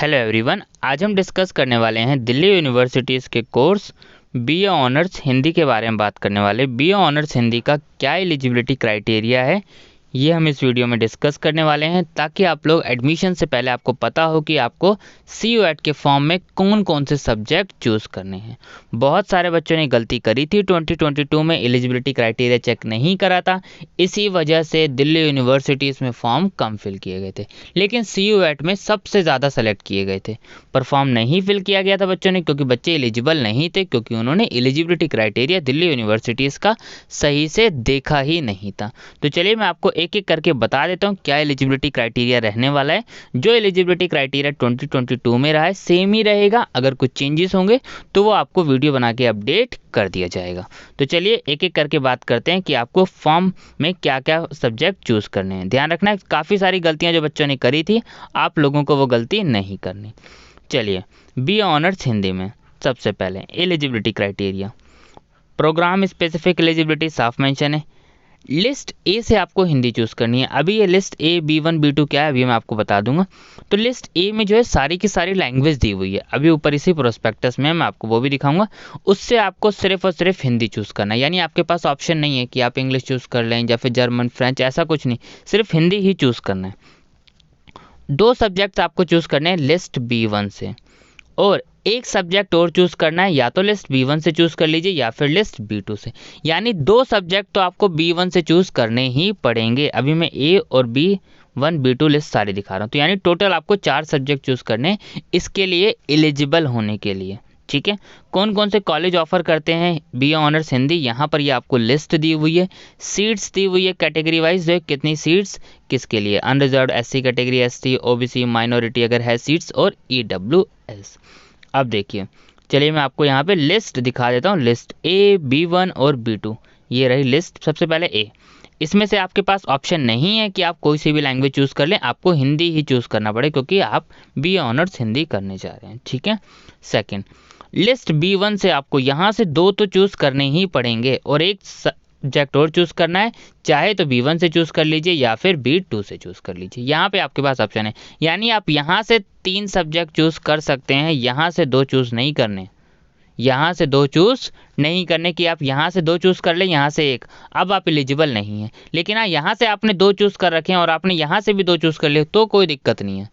Hello everyone, आज हम discuss करने वाले हैं दिल्ली यूनिवर्सिटीज़ के कोर्स बीए ऑनर्स हिंदी के बारे में बात करने वाले। बीए ऑनर्स हिंदी का क्या एलिजिबिलिटी क्राइटेरिया है ये हम इस वीडियो में डिस्कस करने वाले हैं, ताकि आप लोग एडमिशन से पहले आपको पता हो कि आपको CUET के फॉर्म में कौन कौन से सब्जेक्ट चूज़ करने हैं। बहुत सारे बच्चों ने गलती करी थी, 2022 में एलिजिबिलिटी क्राइटेरिया चेक नहीं करा था, इसी वजह से दिल्ली यूनिवर्सिटीज़ में फॉर्म कम फिल किए गए थे। लेकिन CUET में सबसे ज़्यादा सेलेक्ट किए गए थे, पर फॉर्म नहीं फिल किया गया था बच्चों ने, क्योंकि बच्चे एलिजिबल नहीं थे, क्योंकि उन्होंने एलिजिबिलिटी क्राइटेरिया दिल्ली यूनिवर्सिटीज़ का सही से देखा ही नहीं था। तो चलिए मैं आपको एक एक करके बता देता हूँ क्या एलिजिबिलिटी क्राइटेरिया रहने वाला है। जो एलिजिबिलिटी क्राइटेरिया 2022 में रहा है सेम ही रहेगा, अगर कुछ चेंजेस होंगे तो वो आपको वीडियो बना के अपडेट कर दिया जाएगा। तो चलिए एक एक करके बात करते हैं कि आपको फॉर्म में क्या क्या सब्जेक्ट चूज़ करने हैं। ध्यान रखना है, काफ़ी सारी गलतियाँ जो बच्चों ने करी थी, आप लोगों को वो गलती नहीं करनी। चलिए बीए ऑनर्स हिंदी में सबसे पहले eligibility criteria, program specific eligibility साफ मेंशन है। लिस्ट ए से आपको हिंदी चूज़ करनी है। अभी ये लिस्ट ए B1 B2 क्या है अभी मैं आपको बता दूंगा। तो लिस्ट ए में जो है सारी की सारी लैंग्वेज दी हुई है, अभी ऊपर इसी प्रोस्पेक्टस में मैं आपको वो भी दिखाऊंगा। उससे आपको सिर्फ और सिर्फ हिंदी चूज़ करना है, यानी आपके पास ऑप्शन नहीं है कि आप इंग्लिश चूज़ कर लें या फिर जर्मन फ्रेंच, ऐसा कुछ नहीं, सिर्फ हिंदी ही चूज़ करना है। 2 सब्जेक्ट्स आपको चूज़ करने हैं लिस्ट B1 से, और एक सब्जेक्ट और चूज़ करना है, या तो लिस्ट B1 से चूज़ कर लीजिए या फिर लिस्ट B2 से। यानी 2 सब्जेक्ट तो आपको B1 से चूज़ करने ही पड़ेंगे। अभी मैं A और B1 B2 लिस्ट सारी दिखा रहा हूँ, तो यानी टोटल आपको 4 सब्जेक्ट चूज़ करने हैं इसके लिए एलिजिबल होने के लिए। ठीक है, कौन कौन से कॉलेज ऑफर करते हैं बीए ऑनर्स हिंदी, यहाँ पर ये आपको लिस्ट दी हुई है, सीट्स दी हुई है कैटेगरी वाइज, जो कितनी सीट्स किसके लिए, unreserve SC category, ST OBC minority अगर है सीट्स, और EWS। अब देखिए, चलिए मैं आपको यहाँ पे लिस्ट दिखा देता हूँ। लिस्ट A B1 और B2, ये रही लिस्ट। सबसे पहले A, इसमें से आपके पास ऑप्शन नहीं है कि आप कोई सी भी लैंग्वेज चूज़ कर लें, आपको हिंदी ही चूज़ करना पड़े, क्योंकि आप बीए ऑनर्स हिंदी करने जा रहे हैं। ठीक है। सेकंड, लिस्ट B1 से आपको यहाँ से 2 तो चूज़ करने ही पड़ेंगे, और एक सब्जेक्ट और चूज़ करना है, चाहे तो B1 से चूज़ कर लीजिए या फिर B2 से चूज़ कर लीजिए। यहाँ पे आपके पास ऑप्शन है, यानी आप यहाँ से 3 सब्जेक्ट चूज़ कर सकते हैं, यहाँ से 2 चूज़ नहीं करने, यहाँ से 2 चूज़ नहीं करने कि आप यहाँ से 2 चूज़ कर लें, यहाँ से 1, अब आप एलिजिबल नहीं हैं। लेकिन हाँ, यहाँ से आपने 2 चूज़ कर रखे हैं और आपने यहाँ से भी 2 चूज़ कर लिए, तो कोई दिक्कत नहीं है,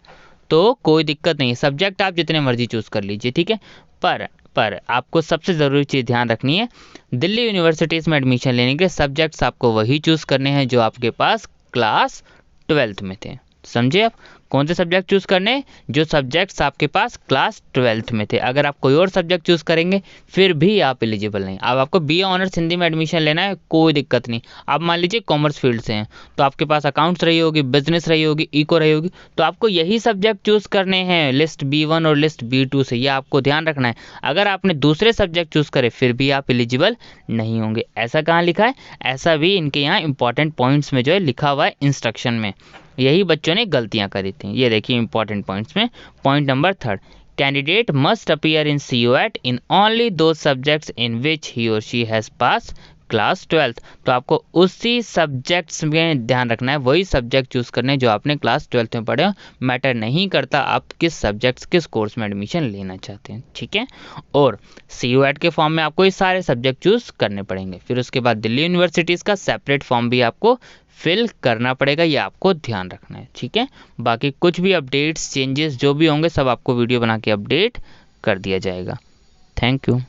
तो कोई दिक्कत नहीं है, सब्जेक्ट आप जितने मर्जी चूज़ कर लीजिए। ठीक है, पर आपको सबसे ज़रूरी चीज़ ध्यान रखनी है, दिल्ली यूनिवर्सिटीज़ में एडमिशन लेने के लिए सब्जेक्ट्स आपको वही चूज़ करने हैं जो आपके पास क्लास 12th में थे। समझे आप, कौन से सब्जेक्ट चूज़ करने हैं, जो सब्जेक्ट्स आपके पास क्लास 12th में थे। अगर आप कोई और सब्जेक्ट चूज़ करेंगे फिर भी आप एलिजिबल नहीं। अब आपको बीए ऑनर्स हिंदी में एडमिशन लेना है, कोई दिक्कत नहीं। आप मान लीजिए कॉमर्स फील्ड से हैं, तो आपके पास अकाउंट्स रही होगी, बिजनेस रही होगी, इको रही होगी, तो आपको यही सब्जेक्ट चूज़ करने हैं लिस्ट B1 और लिस्ट B2 से, यह आपको ध्यान रखना है। अगर आपने दूसरे सब्जेक्ट चूज़ करे फिर भी आप एलिजिबल नहीं होंगे। ऐसा कहाँ लिखा है? ऐसा भी इनके यहाँ इंपॉर्टेंट पॉइंट्स में जो है लिखा हुआ है इंस्ट्रक्शन में, यही बच्चों ने गलतियां करी थी। ये देखिए इंपॉर्टेंट पॉइंट्स में, point number 3, candidate must appear in CUET in only दो सब्जेक्ट्स इन विच ही और she has pass class 12th। तो आपको उसी सब्जेक्ट्स में ध्यान रखना है, वही सब्जेक्ट चूज़ करने जो आपने क्लास 12th में पढ़े हो। मैटर नहीं करता आप किस सब्जेक्ट्स किस कोर्स में एडमिशन लेना चाहते हैं। ठीक है, और CUET के फॉर्म में आपको ये सारे सब्जेक्ट चूज़ करने पड़ेंगे। फिर उसके बाद दिल्ली यूनिवर्सिटीज़ का सेपरेट फॉर्म भी आपको फिल करना पड़ेगा, ये आपको ध्यान रखना है। ठीक है, बाकी कुछ भी अपडेट्स चेंजेस जो भी होंगे सब आपको वीडियो बना के अपडेट कर दिया जाएगा। Thank you.